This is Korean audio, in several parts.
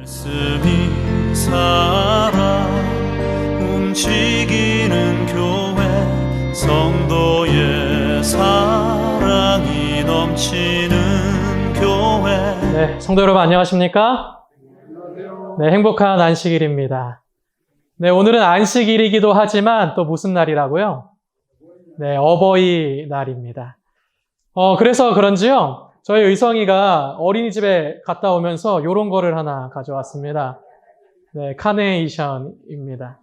말씀이 살아 움직이는 교회 성도의 사랑이 넘치는 교회. 네, 성도 여러분 안녕하십니까? 네, 행복한 안식일입니다. 네, 오늘은 안식일이기도 하지만 또 무슨 날이라고요? 네, 어버이날입니다. 그래서 그런지요, 저희 의성이가 어린이집에 갔다 오면서 이런 거를 하나 가져왔습니다. 네, 카네이션입니다.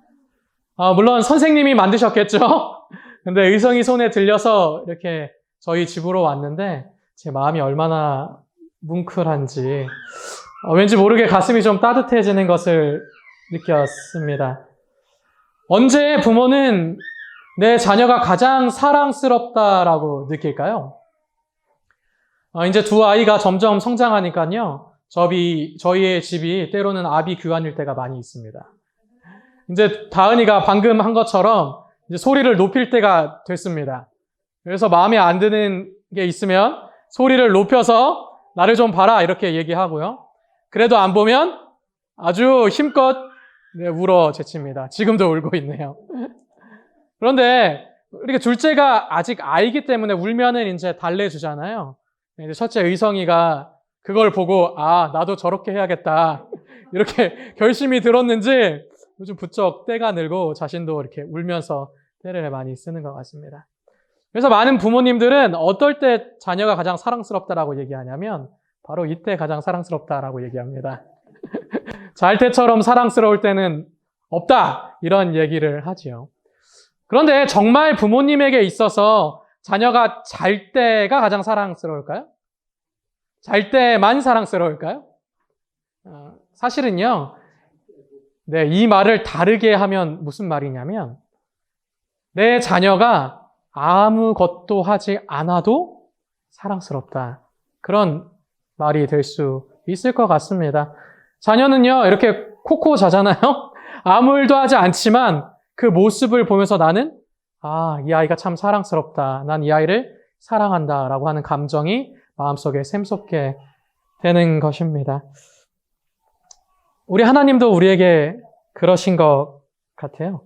물론 선생님이 만드셨겠죠? 근데 의성이 손에 들려서 이렇게 저희 집으로 왔는데 제 마음이 얼마나 뭉클한지 왠지 모르게 가슴이 좀 따뜻해지는 것을 느꼈습니다. 언제 부모는 내 자녀가 가장 사랑스럽다라고 느낄까요? 이제 두 아이가 점점 성장하니까요, 저희의 집이 때로는 아비 규환일 때가 많이 있습니다. 이제 다은이가 방금 한 것처럼 이제 소리를 높일 때가 됐습니다. 그래서 마음에 안 드는 게 있으면 소리를 높여서 나를 좀 봐라 이렇게 얘기하고요. 그래도 안 보면 아주 힘껏 울어 제칩니다. 지금도 울고 있네요. 그런데 이렇게 둘째가 아직 아이기 때문에 울면은 이제 달래주잖아요. 이제 첫째 의성이가 그걸 보고 나도 저렇게 해야겠다 이렇게 결심이 들었는지 요즘 부쩍 때가 늘고 자신도 이렇게 울면서 때를 많이 쓰는 것 같습니다. 그래서 많은 부모님들은 어떨 때 자녀가 가장 사랑스럽다라고 얘기하냐면 바로 이때 가장 사랑스럽다라고 얘기합니다. 잘 때처럼 사랑스러울 때는 없다 이런 얘기를 하지요. 그런데 정말 부모님에게 있어서 자녀가 잘 때가 가장 사랑스러울까요? 잘 때만 사랑스러울까요? 사실은요, 네, 이 말을 다르게 하면 무슨 말이냐면 내 자녀가 아무것도 하지 않아도 사랑스럽다. 그런 말이 될 수 있을 것 같습니다. 자녀는요, 이렇게 코코 자잖아요? 아무 일도 하지 않지만 그 모습을 보면서 나는 이 아이가 참 사랑스럽다. 난 이 아이를 사랑한다. 라고 하는 감정이 마음속에 샘솟게 되는 것입니다. 우리 하나님도 우리에게 그러신 것 같아요.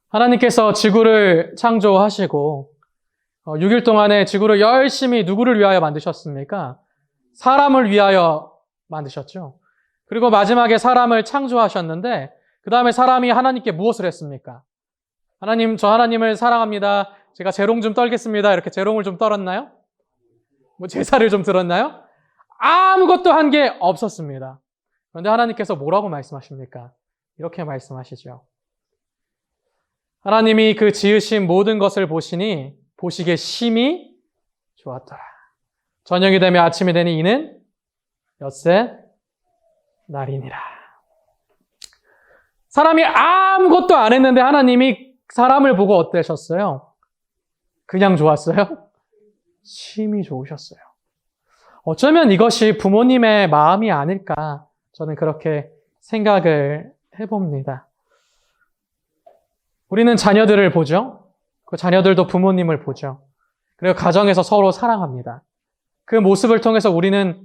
하나님께서 지구를 창조하시고 6일 동안에 지구를 열심히 누구를 위하여 만드셨습니까? 사람을 위하여 만드셨죠. 그리고 마지막에 사람을 창조하셨는데 그 다음에 사람이 하나님께 무엇을 했습니까? 하나님, 저 하나님을 사랑합니다. 제가 재롱 좀 떨겠습니다. 이렇게 재롱을 좀 떨었나요? 제사를 좀 드렸나요? 아무것도 한 게 없었습니다. 그런데 하나님께서 뭐라고 말씀하십니까? 이렇게 말씀하시죠. 하나님이 그 지으신 모든 것을 보시니 보시기에 심히 좋았더라. 저녁이 되며 아침이 되니 이는 엿새 날이니라. 사람이 아무것도 안 했는데 하나님이 사람을 보고 어떠셨어요? 그냥 좋았어요? 심히 좋으셨어요. 어쩌면 이것이 부모님의 마음이 아닐까 저는 그렇게 생각을 해봅니다. 우리는 자녀들을 보죠. 그 자녀들도 부모님을 보죠. 그리고 가정에서 서로 사랑합니다. 그 모습을 통해서 우리는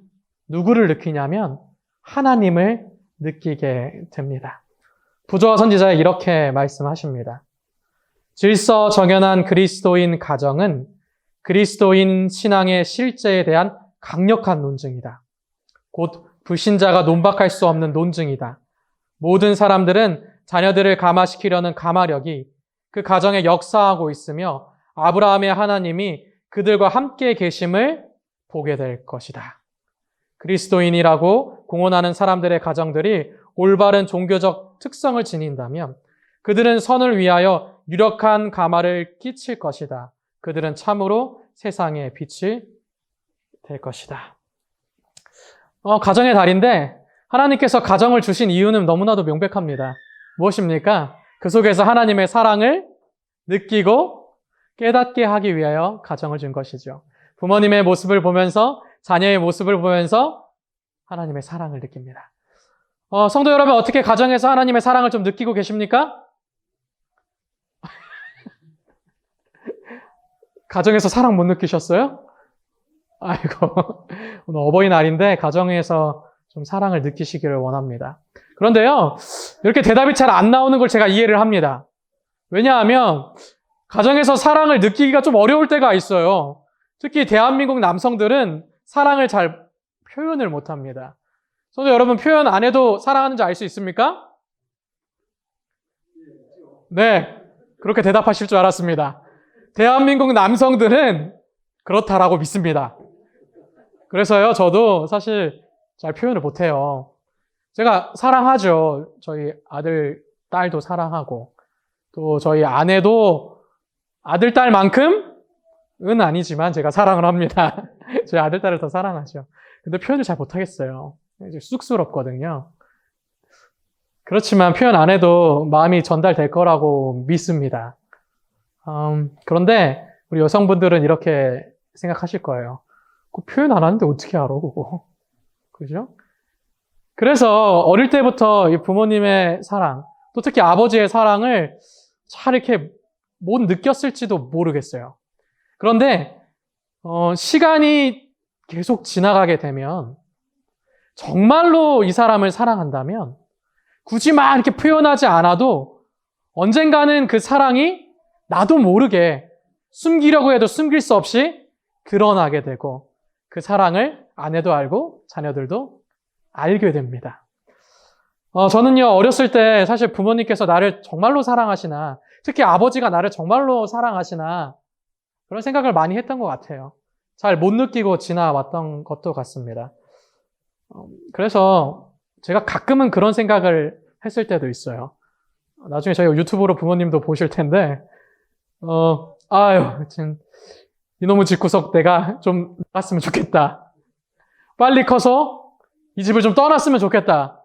누구를 느끼냐면 하나님을 느끼게 됩니다. 부조와 선지자에 이렇게 말씀하십니다. 질서정연한 그리스도인 가정은 그리스도인 신앙의 실제에 대한 강력한 논증이다. 곧 불신자가 논박할 수 없는 논증이다. 모든 사람들은 자녀들을 감화시키려는 감화력이 그 가정에 역사하고 있으며 아브라함의 하나님이 그들과 함께 계심을 보게 될 것이다. 그리스도인이라고 공언하는 사람들의 가정들이 올바른 종교적 특성을 지닌다면 그들은 선을 위하여 유력한 감화를 끼칠 것이다. 그들은 참으로 세상의 빛이 될 것이다. 가정의 달인데 하나님께서 가정을 주신 이유는 너무나도 명백합니다. 무엇입니까? 그 속에서 하나님의 사랑을 느끼고 깨닫게 하기 위하여 가정을 준 것이죠. 부모님의 모습을 보면서 자녀의 모습을 보면서 하나님의 사랑을 느낍니다. 성도 여러분, 어떻게 가정에서 하나님의 사랑을 좀 느끼고 계십니까? 가정에서 사랑 못 느끼셨어요? 아이고, 오늘 어버이날인데 가정에서 좀 사랑을 느끼시기를 원합니다. 그런데요, 이렇게 대답이 잘 안 나오는 걸 제가 이해를 합니다. 왜냐하면 가정에서 사랑을 느끼기가 좀 어려울 때가 있어요. 특히 대한민국 남성들은 사랑을 잘 표현을 못합니다. 성도 여러분, 표현 안 해도 사랑하는지 알 수 있습니까? 네, 그렇게 대답하실 줄 알았습니다. 대한민국 남성들은 그렇다라고 믿습니다. 그래서요, 저도 사실 잘 표현을 못해요. 제가 사랑하죠. 저희 아들, 딸도 사랑하고, 또 저희 아내도 아들, 딸만큼은 아니지만 제가 사랑을 합니다. 저희 아들, 딸을 더 사랑하죠. 근데 표현을 잘 못하겠어요. 이제 쑥스럽거든요. 그렇지만 표현 안 해도 마음이 전달될 거라고 믿습니다. 그런데 우리 여성분들은 이렇게 생각하실 거예요. 그 표현 안 하는데 어떻게 알아, 그거? 그죠? 그래서 어릴 때부터 이 부모님의 사랑, 또 특히 아버지의 사랑을 잘 이렇게 못 느꼈을지도 모르겠어요. 그런데 시간이 계속 지나가게 되면 정말로 이 사람을 사랑한다면 굳이 막 이렇게 표현하지 않아도 언젠가는 그 사랑이 나도 모르게 숨기려고 해도 숨길 수 없이 드러나게 되고 그 사랑을 아내도 알고 자녀들도 알게 됩니다. 저는요, 어렸을 때 사실 부모님께서 나를 정말로 사랑하시나, 특히 아버지가 나를 정말로 사랑하시나, 그런 생각을 많이 했던 것 같아요. 잘 못 느끼고 지나왔던 것도 같습니다. 그래서 제가 가끔은 그런 생각을 했을 때도 있어요. 나중에 저희 유튜브로 부모님도 보실 텐데, 지금 이놈의 집구석 내가 좀 나갔으면 좋겠다. 빨리 커서 이 집을 좀 떠났으면 좋겠다.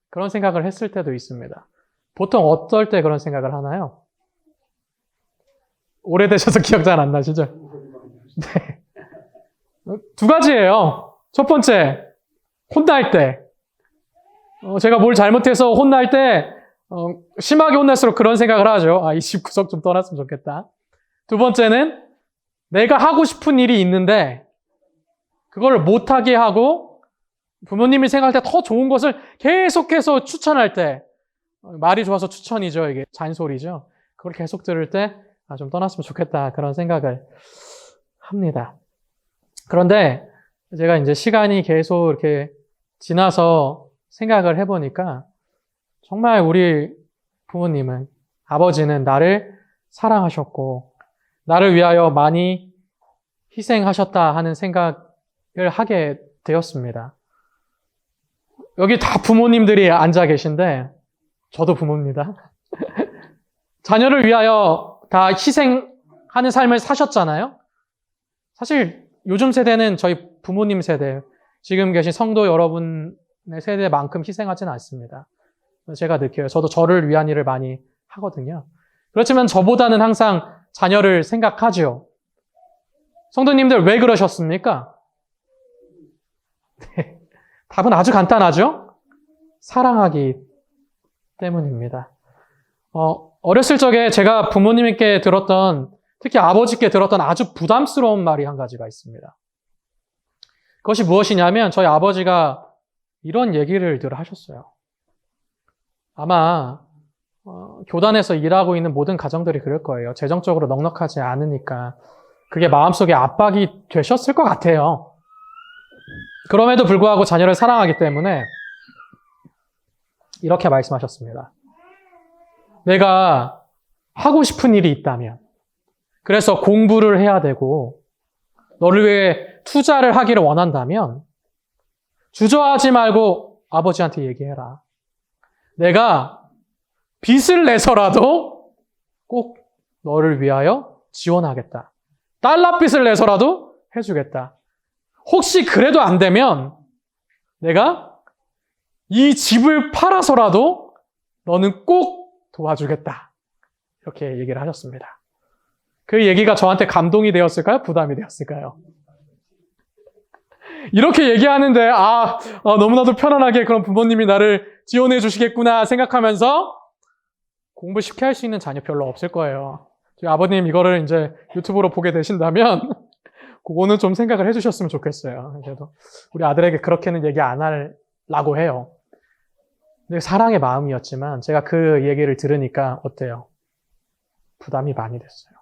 그런 생각을 했을 때도 있습니다. 보통 어떨 때 그런 생각을 하나요? 오래되셔서 기억 잘 안 나시죠? 네. 두 가지예요. 첫 번째, 혼날 때. 제가 뭘 잘못해서 혼날 때, 심하게 혼날수록 그런 생각을 하죠. 이 집 구석 좀 떠났으면 좋겠다. 두 번째는, 내가 하고 싶은 일이 있는데, 그걸 못하게 하고, 부모님이 생각할 때 더 좋은 것을 계속해서 추천할 때, 말이 좋아서 추천이죠. 이게 잔소리죠. 그걸 계속 들을 때, 좀 떠났으면 좋겠다. 그런 생각을 합니다. 그런데 제가 이제 시간이 계속 이렇게 지나서 생각을 해보니까 정말 우리 부모님은, 아버지는 나를 사랑하셨고 나를 위하여 많이 희생하셨다 하는 생각을 하게 되었습니다. 여기 다 부모님들이 앉아 계신데 저도 부모입니다. 자녀를 위하여 다 희생하는 삶을 사셨잖아요. 사실 요즘 세대는 저희 부모님 세대, 지금 계신 성도 여러분의 세대만큼 희생하지는 않습니다. 제가 느껴요. 저도 저를 위한 일을 많이 하거든요. 그렇지만 저보다는 항상 자녀를 생각하죠. 성도님들 왜 그러셨습니까? 네, 답은 아주 간단하죠. 사랑하기 때문입니다. 어렸을 적에 제가 부모님께 들었던, 특히 아버지께 들었던 아주 부담스러운 말이 한 가지가 있습니다. 그것이 무엇이냐면 저희 아버지가 이런 얘기를 늘 하셨어요. 아마 교단에서 일하고 있는 모든 가정들이 그럴 거예요. 재정적으로 넉넉하지 않으니까 그게 마음속에 압박이 되셨을 것 같아요. 그럼에도 불구하고 자녀를 사랑하기 때문에 이렇게 말씀하셨습니다. 내가 하고 싶은 일이 있다면, 그래서 공부를 해야 되고 너를 위해 투자를 하기를 원한다면 주저하지 말고 아버지한테 얘기해라. 내가 빚을 내서라도 꼭 너를 위하여 지원하겠다. 달러빚을 내서라도 해주겠다. 혹시 그래도 안 되면 내가 이 집을 팔아서라도 너는 꼭 도와주겠다. 이렇게 얘기를 하셨습니다. 그 얘기가 저한테 감동이 되었을까요? 부담이 되었을까요? 이렇게 얘기하는데 너무나도 편안하게 그런 부모님이 나를 지원해 주시겠구나 생각하면서 공부 쉽게 할 수 있는 자녀 별로 없을 거예요. 저희 아버님 이거를 이제 유튜브로 보게 되신다면 그거는 좀 생각을 해주셨으면 좋겠어요. 그래도 우리 아들에게 그렇게는 얘기 안 라고 해요. 근데 사랑의 마음이었지만 제가 그 얘기를 들으니까 어때요? 부담이 많이 됐어요.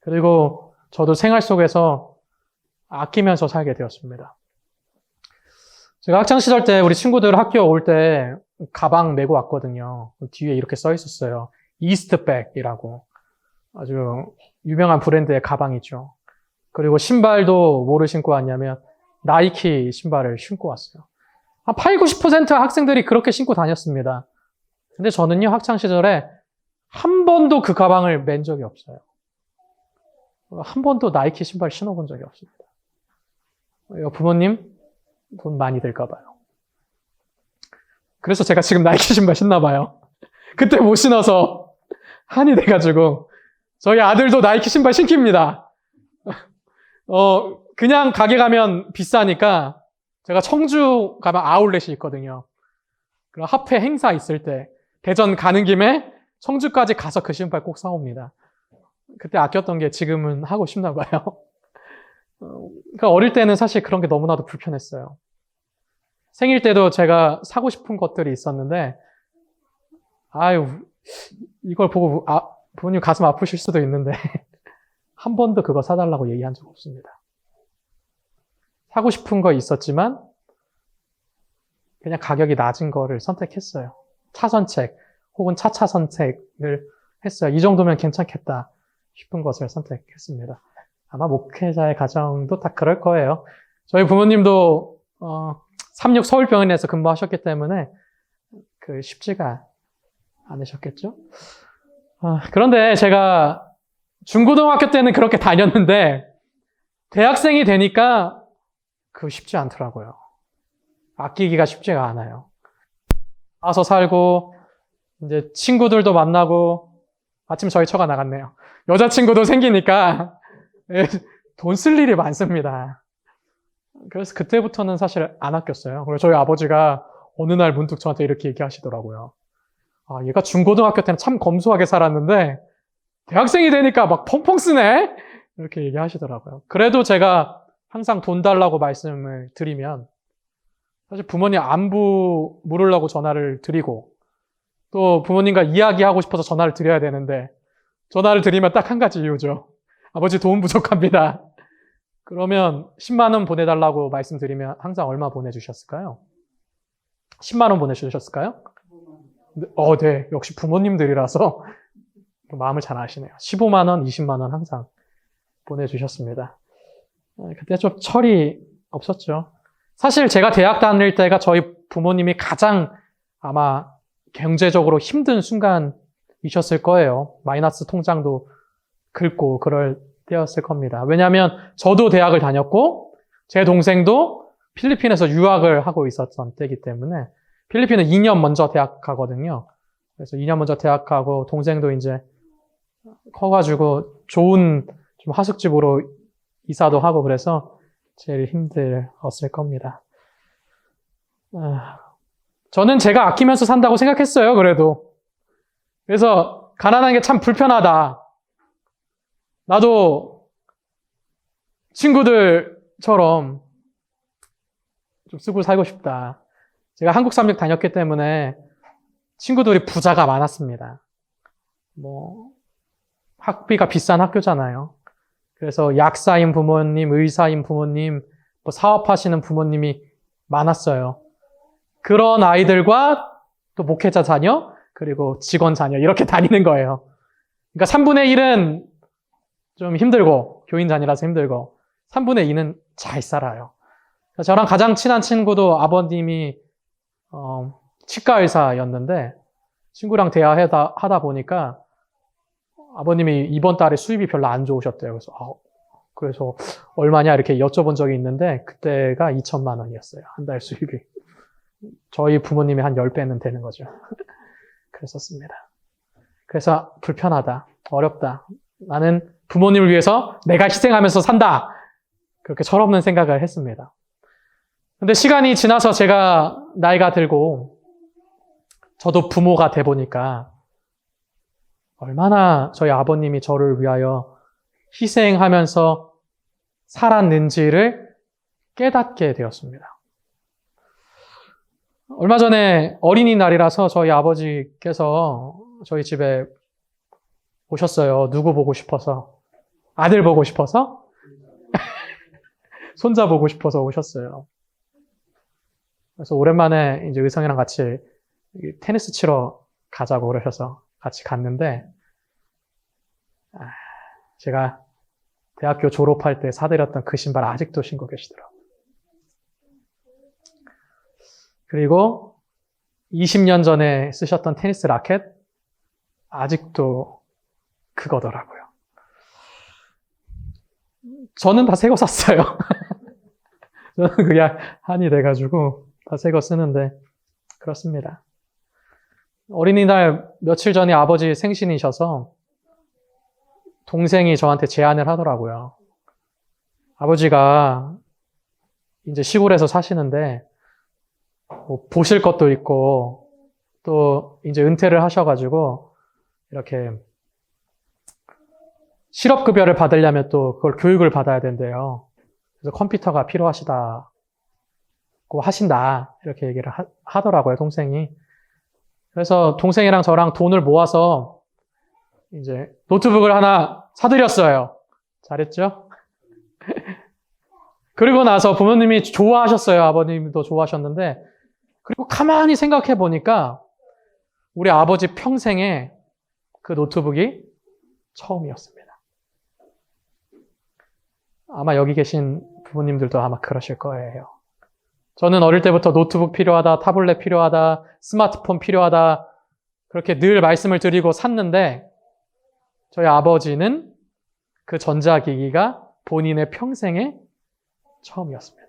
그리고 저도 생활 속에서 아끼면서 살게 되었습니다. 제가 학창시절 때 우리 친구들 학교 올 때 가방 메고 왔거든요. 뒤에 이렇게 써 있었어요. 이스트백이라고. 아주 유명한 브랜드의 가방이죠. 그리고 신발도 뭐를 신고 왔냐면 나이키 신발을 신고 왔어요. 한 8, 90% 학생들이 그렇게 신고 다녔습니다. 근데 저는요, 학창시절에 한 번도 그 가방을 맨 적이 없어요. 한 번도 나이키 신발 신어본 적이 없습니다. 부모님, 돈 많이 들까 봐요. 그래서 제가 지금 나이키 신발 신나 봐요. 그때 못 신어서 한이 돼가지고 저희 아들도 나이키 신발 신깁니다. 그냥 가게 가면 비싸니까 제가 청주 가면 아울렛이 있거든요. 그럼 합회 행사 있을 때 대전 가는 김에 청주까지 가서 그 신발 꼭 사옵니다. 그때 아꼈던 게 지금은 하고 싶나 봐요. 그러니까 어릴 때는 사실 그런 게 너무나도 불편했어요. 생일 때도 제가 사고 싶은 것들이 있었는데 이걸 보고 부모님 가슴 아프실 수도 있는데 한 번도 그거 사달라고 얘기한 적 없습니다. 사고 싶은 거 있었지만 그냥 가격이 낮은 거를 선택했어요. 차선책 혹은 차차 선택을 했어요. 이 정도면 괜찮겠다 싶은 것을 선택했습니다. 아마 목회자의 가정도 다 그럴 거예요. 저희 부모님도 36 서울병원에서 근무하셨기 때문에 쉽지가 않으셨겠죠? 그런데 제가 중고등학교 때는 그렇게 다녔는데 대학생이 되니까 그거 쉽지 않더라고요. 아끼기가 쉽지가 않아요. 와서 살고 이제 친구들도 만나고 마침 저희 처가 나갔네요. 여자친구도 생기니까 돈 쓸 일이 많습니다. 그래서 그때부터는 사실 안 아꼈어요. 그래서 저희 아버지가 어느 날 문득 저한테 이렇게 얘기하시더라고요. 얘가 중고등학교 때는 참 검소하게 살았는데 대학생이 되니까 막 펑펑 쓰네? 이렇게 얘기하시더라고요. 그래도 제가 항상 돈 달라고 말씀을 드리면 사실 부모님 안부 물으려고 전화를 드리고 또 부모님과 이야기하고 싶어서 전화를 드려야 되는데 전화를 드리면 딱 한 가지 이유죠. 아버지 돈 부족합니다. 그러면 10만 원 보내달라고 말씀드리면 항상 얼마 보내주셨을까요? 10만 원 보내주셨을까요? 네. 역시 부모님들이라서 마음을 잘 아시네요. 15만 원, 20만 원 항상 보내주셨습니다. 그때 좀 철이 없었죠. 사실 제가 대학 다닐 때가 저희 부모님이 가장 아마 경제적으로 힘든 순간이셨을 거예요. 마이너스 통장도 긁고 그럴 때였을 겁니다. 왜냐하면 저도 대학을 다녔고 제 동생도 필리핀에서 유학을 하고 있었던 때이기 때문에 필리핀은 2년 먼저 대학 가거든요. 그래서 2년 먼저 대학 가고 동생도 이제 커가지고 좋은 좀 하숙집으로 이사도 하고 그래서 제일 힘들었을 겁니다. 저는 제가 아끼면서 산다고 생각했어요, 그래도. 그래서 가난한 게 참 불편하다. 나도 친구들처럼 좀 쓰고 살고 싶다. 제가 한국 삼육 다녔기 때문에 친구들이 부자가 많았습니다. 학비가 비싼 학교잖아요. 그래서 약사인 부모님, 의사인 부모님, 사업하시는 부모님이 많았어요. 그런 아이들과 또 목회자 자녀, 그리고 직원 자녀 이렇게 다니는 거예요. 그러니까 3분의 1은 좀 힘들고 교인 자녀라서 힘들고 3분의 2는 잘 살아요. 저랑 가장 친한 친구도 아버님이 치과 의사였는데 친구랑 대화하다 보니까 아버님이 이번 달에 수입이 별로 안 좋으셨대요. 그래서 얼마냐 이렇게 여쭤본 적이 있는데 그때가 2천만 원이었어요. 한 달 수입이. 저희 부모님이 한 10배는 되는 거죠. 그랬었습니다. 그래서 불편하다, 어렵다. 나는 부모님을 위해서 내가 희생하면서 산다. 그렇게 철없는 생각을 했습니다. 근데 시간이 지나서 제가 나이가 들고 저도 부모가 돼 보니까 얼마나 저희 아버님이 저를 위하여 희생하면서 살았는지를 깨닫게 되었습니다. 얼마 전에 어린이날이라서 저희 아버지께서 저희 집에 오셨어요. 누구 보고 싶어서? 아들 보고 싶어서? 손자 보고 싶어서 오셨어요. 그래서 오랜만에 이제 의성이랑 같이 테니스 치러 가자고 그러셔서 같이 갔는데, 제가 대학교 졸업할 때 사드렸던 그 신발 아직도 신고 계시더라고요. 그리고 20년 전에 쓰셨던 테니스 라켓 아직도 그거더라고요. 저는 다 새 거 샀어요. 저는 그냥 한이 돼가지고 다 새 거 쓰는데 그렇습니다. 어린이날 며칠 전에 아버지 생신이셔서 동생이 저한테 제안을 하더라고요. 아버지가 이제 시골에서 사시는데 뭐 보실 것도 있고 또 이제 은퇴를 하셔가지고 이렇게 실업급여를 받으려면 또 그걸 교육을 받아야 된대요. 그래서 컴퓨터가 필요하시다고 하신다 이렇게 얘기를 하더라고요, 동생이. 그래서 동생이랑 저랑 돈을 모아서 이제 노트북을 하나 사드렸어요. 잘했죠? 그리고 나서 부모님이 좋아하셨어요. 아버님도 좋아하셨는데, 그리고 가만히 생각해 보니까 우리 아버지 평생에 그 노트북이 처음이었습니다. 아마 여기 계신 부모님들도 아마 그러실 거예요. 저는 어릴 때부터 노트북 필요하다, 타블렛 필요하다, 스마트폰 필요하다 그렇게 늘 말씀을 드리고 샀는데 저희 아버지는 그 전자기기가 본인의 평생에 처음이었습니다.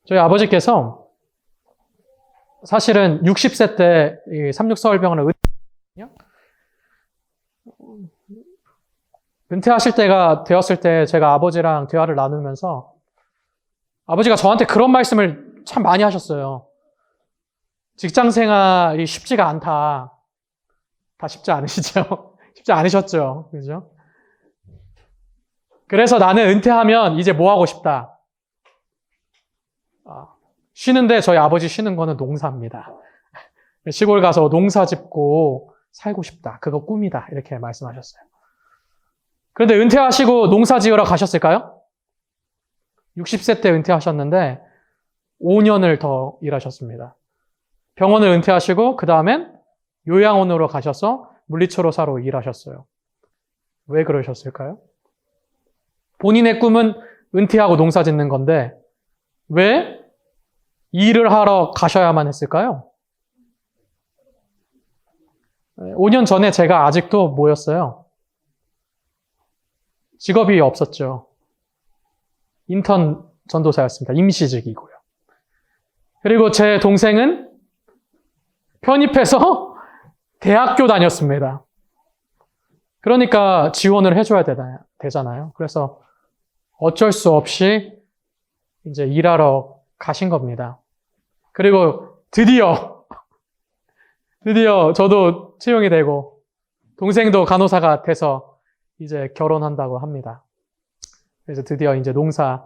저희 아버지께서 사실은 60세 때 삼육서울병원을 은퇴하실 때가 되었을 때 제가 아버지랑 대화를 나누면서 아버지가 저한테 그런 말씀을 참 많이 하셨어요. 직장 생활이 쉽지가 않다. 다 쉽지 않으시죠? 쉽지 않으셨죠? 그죠? 그래서 나는 은퇴하면 이제 뭐 하고 싶다. 쉬는데 저희 아버지 쉬는 거는 농사입니다. 시골 가서 농사 짓고 살고 싶다. 그거 꿈이다. 이렇게 말씀하셨어요. 그런데 은퇴하시고 농사 지으러 가셨을까요? 60세 때 은퇴하셨는데 5년을 더 일하셨습니다. 병원을 은퇴하시고 그 다음엔 요양원으로 가셔서 물리치료사로 일하셨어요. 왜 그러셨을까요? 본인의 꿈은 은퇴하고 농사 짓는 건데 왜 일을 하러 가셔야만 했을까요? 5년 전에 제가 아직도 뭐였어요? 직업이 없었죠. 인턴 전도사였습니다. 임시직이고요. 그리고 제 동생은 편입해서 대학교 다녔습니다. 그러니까 지원을 해줘야 되잖아요. 그래서 어쩔 수 없이 이제 일하러 가신 겁니다. 그리고 드디어 저도 채용이 되고 동생도 간호사가 돼서 이제 결혼한다고 합니다. 그래서 드디어 이제 농사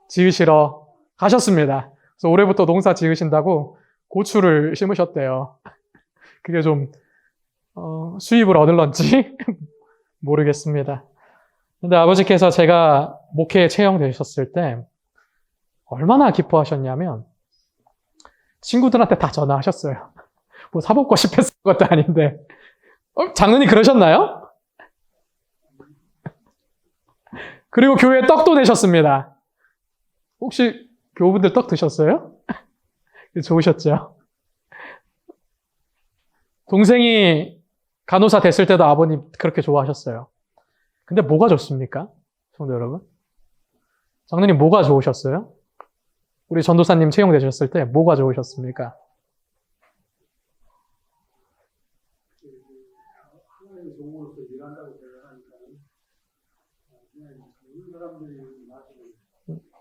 지으시러 가셨습니다. 그래서 올해부터 농사 지으신다고 고추를 심으셨대요. 그게 좀 수입을 얻을런지 모르겠습니다. 근데 아버지께서 제가 목회에 채용되셨을 때 얼마나 기뻐하셨냐면 친구들한테 다 전화하셨어요. 뭐 사법고 싶었을 것도 아닌데 장로님 그러셨나요? 그리고 교회에 떡도 내셨습니다. 혹시 교우분들 떡 드셨어요? 좋으셨죠? 동생이 간호사 됐을 때도 아버님 그렇게 좋아하셨어요. 근데 뭐가 좋습니까? 성도 여러분? 장로님 뭐가 좋으셨어요? 우리 전도사님 채용되셨을 때 뭐가 좋으셨습니까? 하나님의 종으로서 일한다고 생각하니까 그냥 모든 사람들이 나중에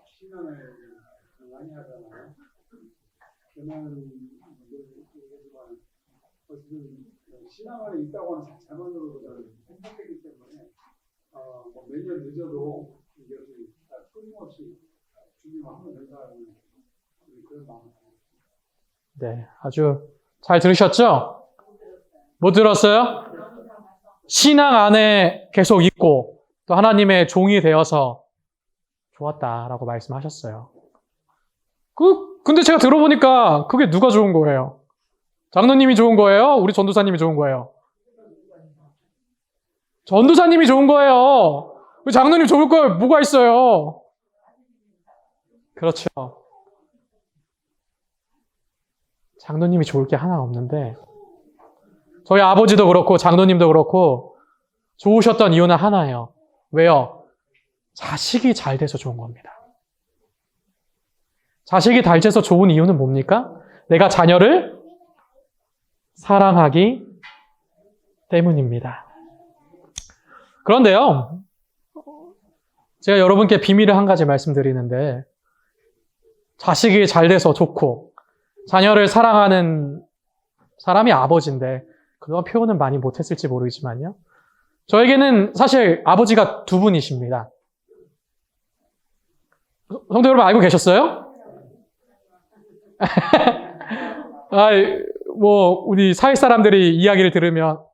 신앙을 많이 하잖아요. 저는 모르겠지만 어쨌든 신앙 안에 있다고 하는 자체만으로도 저는 행복하기 때문에 매년 늦어도 이것이 끊임없이 주님 한번 된다는 그런 마음. 네, 아주 잘 들으셨죠? 못 들었어요? 신앙 안에 계속 있고 또 하나님의 종이 되어서 좋았다라고 말씀하셨어요. 근데 제가 들어보니까 그게 누가 좋은 거예요? 장로님이 좋은 거예요? 우리 전도사님이 좋은 거예요? 전도사님이 좋은 거예요. 장로님 좋을 거 뭐가 있어요? 그렇죠. 장로님이 좋을 게 하나 없는데 저희 아버지도 그렇고 장로님도 그렇고 좋으셨던 이유는 하나예요. 왜요? 자식이 잘 돼서 좋은 겁니다. 자식이 잘 돼서 좋은 이유는 뭡니까? 내가 자녀를 사랑하기 때문입니다. 그런데요, 제가 여러분께 비밀을 한 가지 말씀드리는데 자식이 잘 돼서 좋고 자녀를 사랑하는 사람이 아버지인데 그동안 표현은 많이 못했을지 모르겠지만요. 저에게는 사실 아버지가 두 분이십니다. 성도 여러분 알고 계셨어요? 우리 사회 사람들이 이야기를 들으면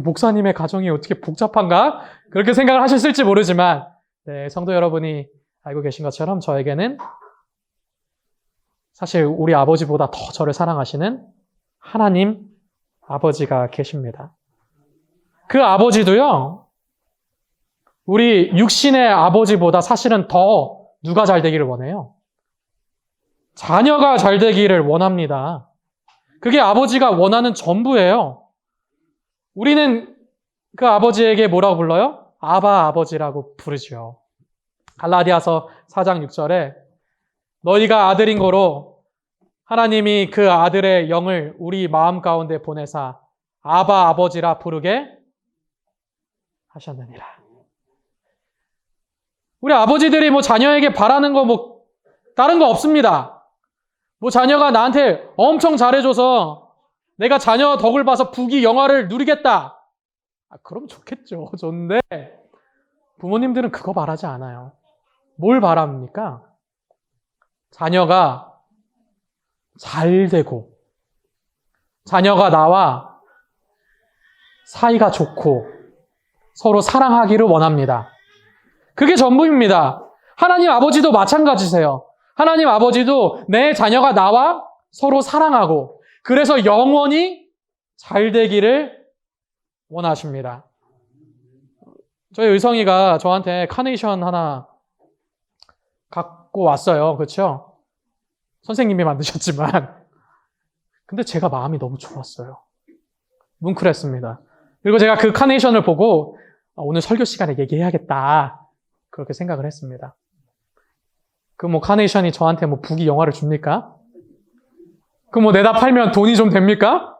목사님의 가정이 어떻게 복잡한가? 그렇게 생각을 하셨을지 모르지만 네, 성도 여러분이 알고 계신 것처럼 저에게는 사실 우리 아버지보다 더 저를 사랑하시는 하나님 아버지가 계십니다. 그 아버지도요, 우리 육신의 아버지보다 사실은 더 누가 잘 되기를 원해요? 자녀가 잘 되기를 원합니다. 그게 아버지가 원하는 전부예요. 우리는 그 아버지에게 뭐라고 불러요? 아바 아버지라고 부르죠. 갈라디아서 4장 6절에 너희가 아들인 거로 하나님이 그 아들의 영을 우리 마음 가운데 보내사 아바 아버지라 부르게 하셨느니라. 우리 아버지들이 자녀에게 바라는 거 다른 거 없습니다. 자녀가 나한테 엄청 잘해줘서 내가 자녀 덕을 봐서 부귀 영화를 누리겠다. 그럼 좋겠죠. 좋은데 부모님들은 그거 바라지 않아요. 뭘 바랍니까? 자녀가 잘 되고 자녀가 나와 사이가 좋고 서로 사랑하기를 원합니다. 그게 전부입니다. 하나님 아버지도 마찬가지세요. 하나님 아버지도 내 자녀가 나와 서로 사랑하고 그래서 영원히 잘 되기를 원하십니다. 저희 의성이가 저한테 카네이션 하나 갖고 왔어요. 그렇죠? 선생님이 만드셨지만 근데 제가 마음이 너무 좋았어요. 뭉클했습니다. 그리고 제가 그 카네이션을 보고 오늘 설교 시간에 얘기해야겠다 그렇게 생각을 했습니다. 그 카네이션이 저한테 부귀 영화를 줍니까? 그 내다 팔면 돈이 좀 됩니까?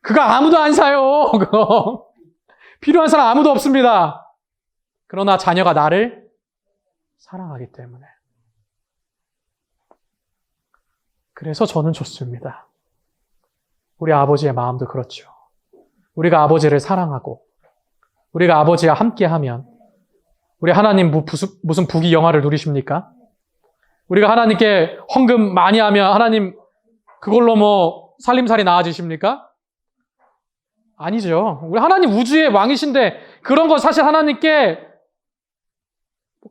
그거 아무도 안 사요. 그거 필요한 사람 아무도 없습니다. 그러나 자녀가 나를 사랑하기 때문에 그래서 저는 좋습니다. 우리 아버지의 마음도 그렇죠. 우리가 아버지를 사랑하고 우리가 아버지와 함께하면 우리 하나님 무슨 부귀 영화를 누리십니까? 우리가 하나님께 헌금 많이 하면 하나님 그걸로 살림살이 나아지십니까? 아니죠. 우리 하나님 우주의 왕이신데 그런 거 사실 하나님께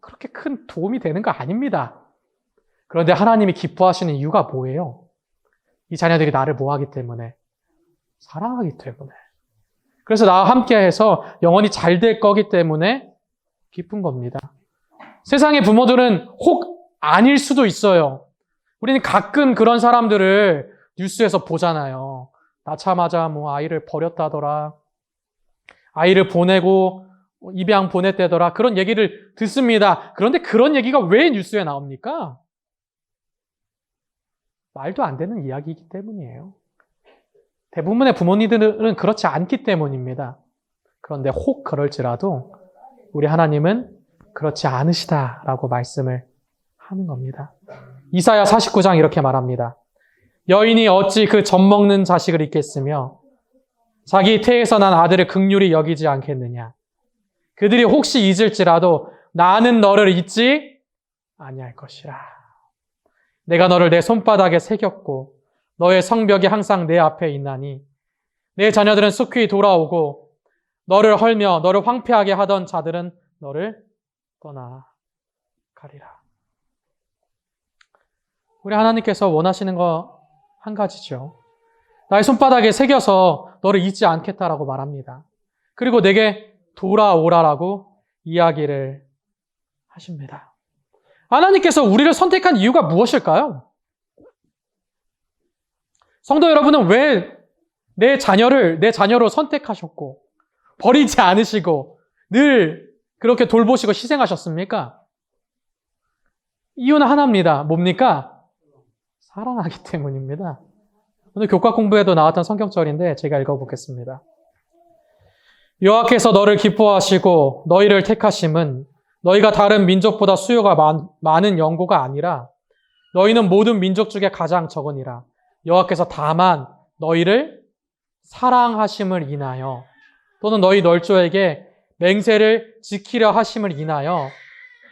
그렇게 큰 도움이 되는 거 아닙니다. 그런데 하나님이 기뻐하시는 이유가 뭐예요? 이 자녀들이 나를 뭐하기 때문에? 사랑하기 때문에. 그래서 나와 함께해서 영원히 잘 될 거기 때문에 기쁜 겁니다. 세상의 부모들은 혹 아닐 수도 있어요. 우리는 가끔 그런 사람들을 뉴스에서 보잖아요. 낳자마자 아이를 버렸다더라. 아이를 보내고 입양 보냈다더라. 그런 얘기를 듣습니다. 그런데 그런 얘기가 왜 뉴스에 나옵니까? 말도 안 되는 이야기이기 때문이에요. 대부분의 부모님들은 그렇지 않기 때문입니다. 그런데 혹 그럴지라도 우리 하나님은 그렇지 않으시다라고 말씀을 하는 겁니다. 이사야 49장 이렇게 말합니다. 여인이 어찌 그 젖먹는 자식을 잊겠으며 자기 태에서 난 아들을 긍휼히 여기지 않겠느냐. 그들이 혹시 잊을지라도 나는 너를 잊지 아니할 것이라. 내가 너를 내 손바닥에 새겼고 너의 성벽이 항상 내 앞에 있나니 내 자녀들은 속히 돌아오고 너를 헐며 너를 황폐하게 하던 자들은 너를 떠나가리라. 우리 하나님께서 원하시는 거 한 가지죠. 나의 손바닥에 새겨서 너를 잊지 않겠다라고 말합니다. 그리고 내게 돌아오라라고 이야기를 하십니다. 하나님께서 우리를 선택한 이유가 무엇일까요? 성도 여러분은 왜 내 자녀로 선택하셨고 버리지 않으시고 늘 그렇게 돌보시고 희생하셨습니까? 이유는 하나입니다. 뭡니까? 사랑하기 때문입니다. 오늘 교과 공부에도 나왔던 성경절인데 제가 읽어보겠습니다. 여호와께서 너를 기뻐하시고 너희를 택하심은 너희가 다른 민족보다 수요가 많은 연고가 아니라 너희는 모든 민족 중에 가장 적으니라. 여호와께서 다만 너희를 사랑하심을 인하여 또는 너희 널조에게 맹세를 지키려 하심을 인하여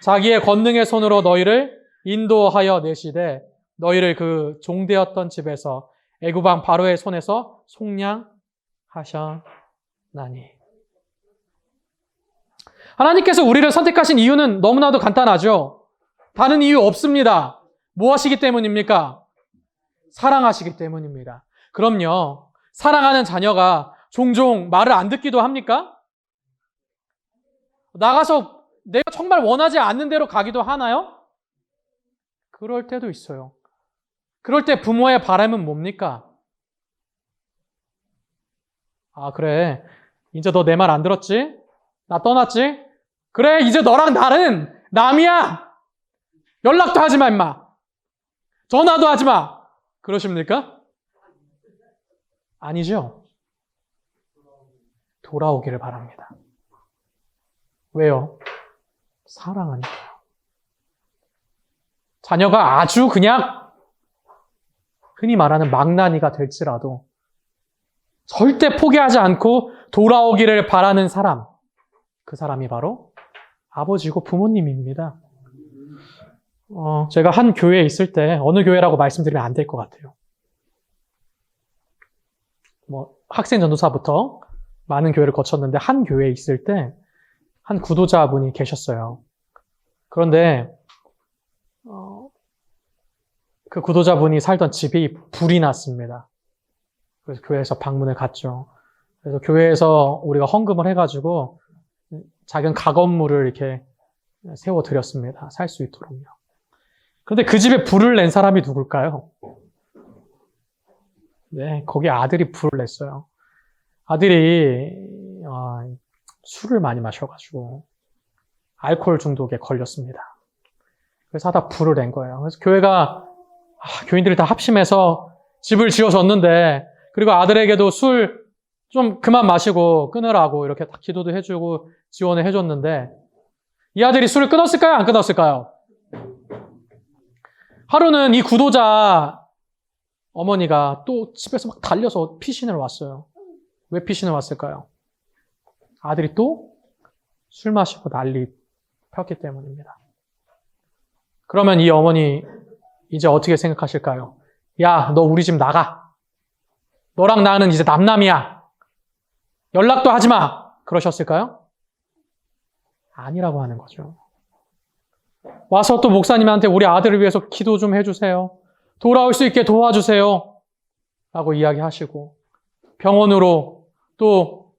자기의 권능의 손으로 너희를 인도하여 내시되 너희를 그 종되었던 집에서 애굽 왕 바로의 손에서 속량하셨나니. 하나님께서 우리를 선택하신 이유는 너무나도 간단하죠. 다른 이유 없습니다. 뭐 하시기 때문입니까? 사랑하시기 때문입니다. 그럼요. 사랑하는 자녀가 종종 말을 안 듣기도 합니까? 나가서 내가 정말 원하지 않는 대로 가기도 하나요? 그럴 때도 있어요. 그럴 때 부모의 바람은 뭡니까? 아, 그래. 이제 너 내 말 안 들었지? 나 떠났지? 그래, 이제 너랑 나는 남이야! 연락도 하지 마, 임마! 전화도 하지 마! 그러십니까? 아니죠. 돌아오기를 바랍니다. 왜요? 사랑하니까요. 자녀가 아주 그냥 흔히 말하는 망나니가 될지라도 절대 포기하지 않고 돌아오기를 바라는 사람, 그 사람이 바로 아버지고 부모님입니다. 제가 한 교회에 있을 때 어느 교회라고 말씀드리면 안 될 것 같아요. 학생 전도사부터 많은 교회를 거쳤는데 한 교회에 있을 때 한 구도자분이 계셨어요. 그런데 그 구도자분이 살던 집이 불이 났습니다. 그래서 교회에서 방문을 갔죠. 그래서 교회에서 우리가 헌금을 해가지고 작은 가건물을 이렇게 세워드렸습니다. 살 수 있도록요. 그런데 그 집에 불을 낸 사람이 누굴까요? 네, 거기 아들이 불을 냈어요. 아들이 술을 많이 마셔가지고 알코올 중독에 걸렸습니다. 그래서 하다 불을 낸 거예요. 그래서 교회가 교인들이 다 합심해서 집을 지어줬는데 그리고 아들에게도 술 좀 그만 마시고 끊으라고 이렇게 다 기도도 해주고 지원을 해줬는데 이 아들이 술을 끊었을까요? 안 끊었을까요? 하루는 이 구도자 어머니가 또 집에서 막 달려서 피신을 왔어요. 왜 피신을 왔을까요? 아들이 또 술 마시고 난리 폈기 때문입니다. 그러면 이 어머니 이제 어떻게 생각하실까요? 야, 너 우리 집 나가. 너랑 나는 이제 남남이야. 연락도 하지 마. 그러셨을까요? 아니라고 하는 거죠. 와서 또 목사님한테 우리 아들을 위해서 기도 좀 해주세요. 돌아올 수 있게 도와주세요. 라고 이야기하시고 병원으로 또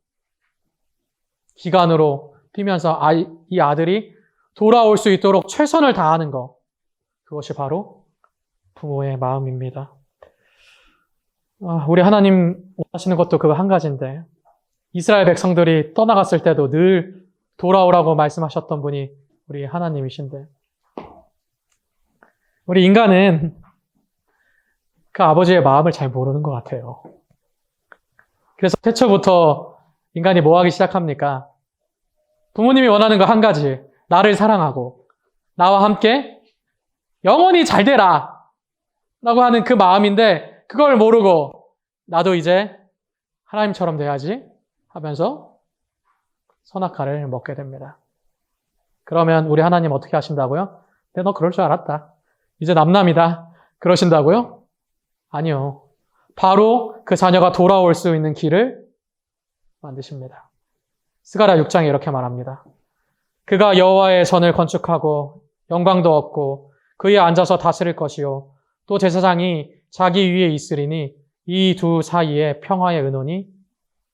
기간으로 뛰면서 이 아들이 돌아올 수 있도록 최선을 다하는 것. 그것이 바로 부모의 마음입니다. 우리 하나님 원하시는 것도 그거 한 가지인데 이스라엘 백성들이 떠나갔을 때도 늘 돌아오라고 말씀하셨던 분이 우리 하나님이신데 우리 인간은 그 아버지의 마음을 잘 모르는 것 같아요. 그래서 태초부터 인간이 뭐 하기 시작합니까? 부모님이 원하는 거 한 가지, 나를 사랑하고 나와 함께 영원히 잘 되라 라고 하는 그 마음인데 그걸 모르고 나도 이제 하나님처럼 돼야지 하면서 선악과를 먹게 됩니다. 그러면 우리 하나님 어떻게 하신다고요? 근데 너 그럴 줄 알았다. 이제 남남이다. 그러신다고요? 아니요. 바로 그 자녀가 돌아올 수 있는 길을 만드십니다. 스가랴 6장에 이렇게 말합니다. 그가 여호와의 전을 건축하고 영광도 얻고 그에 앉아서 다스릴 것이요. 또 제사장이 자기 위에 있으리니 이 두 사이에 평화의 은원이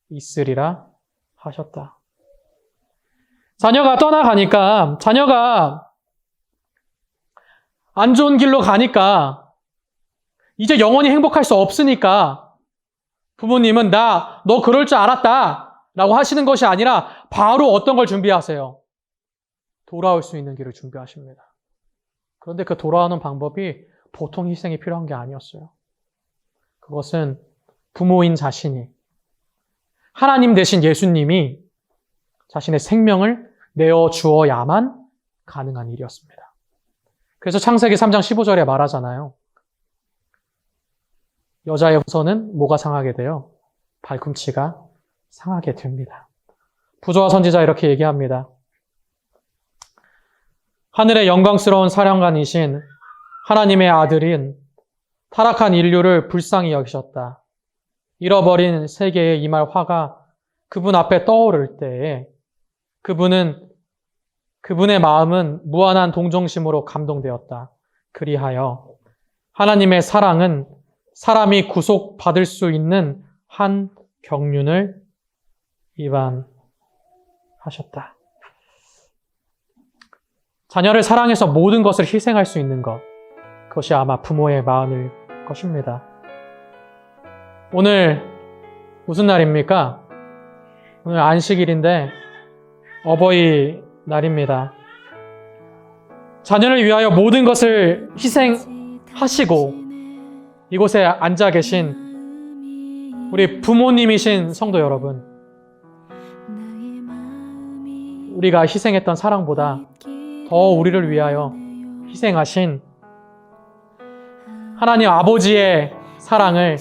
있으리라 하셨다. 자녀가 떠나가니까, 자녀가 안 좋은 길로 가니까, 이제 영원히 행복할 수 없으니까 부모님은 너 그럴 줄 알았다 라고 하시는 것이 아니라 바로 어떤 걸 준비하세요? 돌아올 수 있는 길을 준비하십니다. 그런데 그 돌아오는 방법이 보통 희생이 필요한 게 아니었어요. 그것은 부모인 자신이, 하나님 대신 예수님이 자신의 생명을 내어주어야만 가능한 일이었습니다. 그래서 창세기 3장 15절에 말하잖아요. 여자의 후손은 뭐가 상하게 돼요? 발꿈치가 상하게 됩니다. 부조와 선지자 이렇게 얘기합니다. 하늘의 영광스러운 사령관이신 하나님의 아들인 타락한 인류를 불쌍히 여기셨다. 잃어버린 세계의 이 말 화가 그분 앞에 떠오를 때에 그분의 마음은 무한한 동정심으로 감동되었다. 그리하여 하나님의 사랑은 사람이 구속받을 수 있는 한 경륜을 위반하셨다. 자녀를 사랑해서 모든 것을 희생할 수 있는 것, 그것이 아마 부모의 마음일 것입니다. 오늘 무슨 날입니까? 오늘 안식일인데 어버이날입니다. 자녀를 위하여 모든 것을 희생하시고 이곳에 앉아 계신 우리 부모님이신 성도 여러분, 우리가 희생했던 사랑보다 더 우리를 위하여 희생하신 하나님 아버지의 사랑을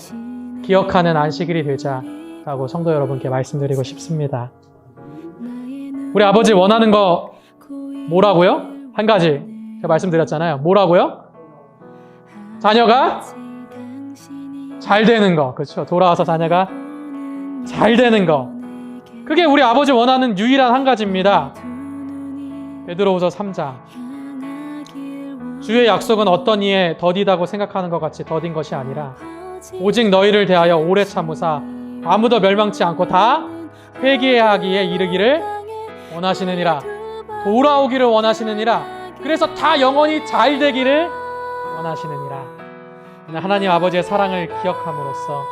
기억하는 안식일이 되자라고 성도 여러분께 말씀드리고 싶습니다. 우리 아버지 원하는 거 뭐라고요? 한 가지 제가 말씀드렸잖아요. 뭐라고요? 자녀가 잘 되는 거. 그렇죠. 돌아와서 자녀가 잘 되는 거. 그게 우리 아버지 원하는 유일한 한 가지입니다. 베드로후서 3장. 주의 약속은 어떤 이에 더디다고 생각하는 것 같이 더딘 것이 아니라 오직 너희를 대하여 오래 참으사 아무도 멸망치 않고 다 회개하기에 이르기를 원하시느니라. 돌아오기를 원하시느니라. 그래서 다 영원히 잘 되기를 원하시느니라. 하나님 아버지의 사랑을 기억함으로써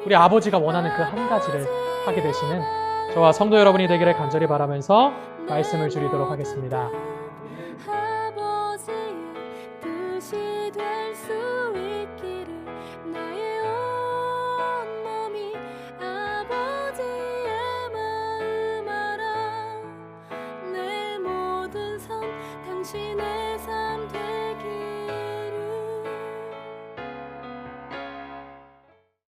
우리 아버지가 원하는 그 한 가지를 하게 되시는 저와 성도 여러분이 되기를 간절히 바라면서 말씀을 드리도록 하겠습니다. 아버지의 뜻이 될 수 있기를 나의 온몸이 아버지의 마음 알아 내 모든 삶 당신의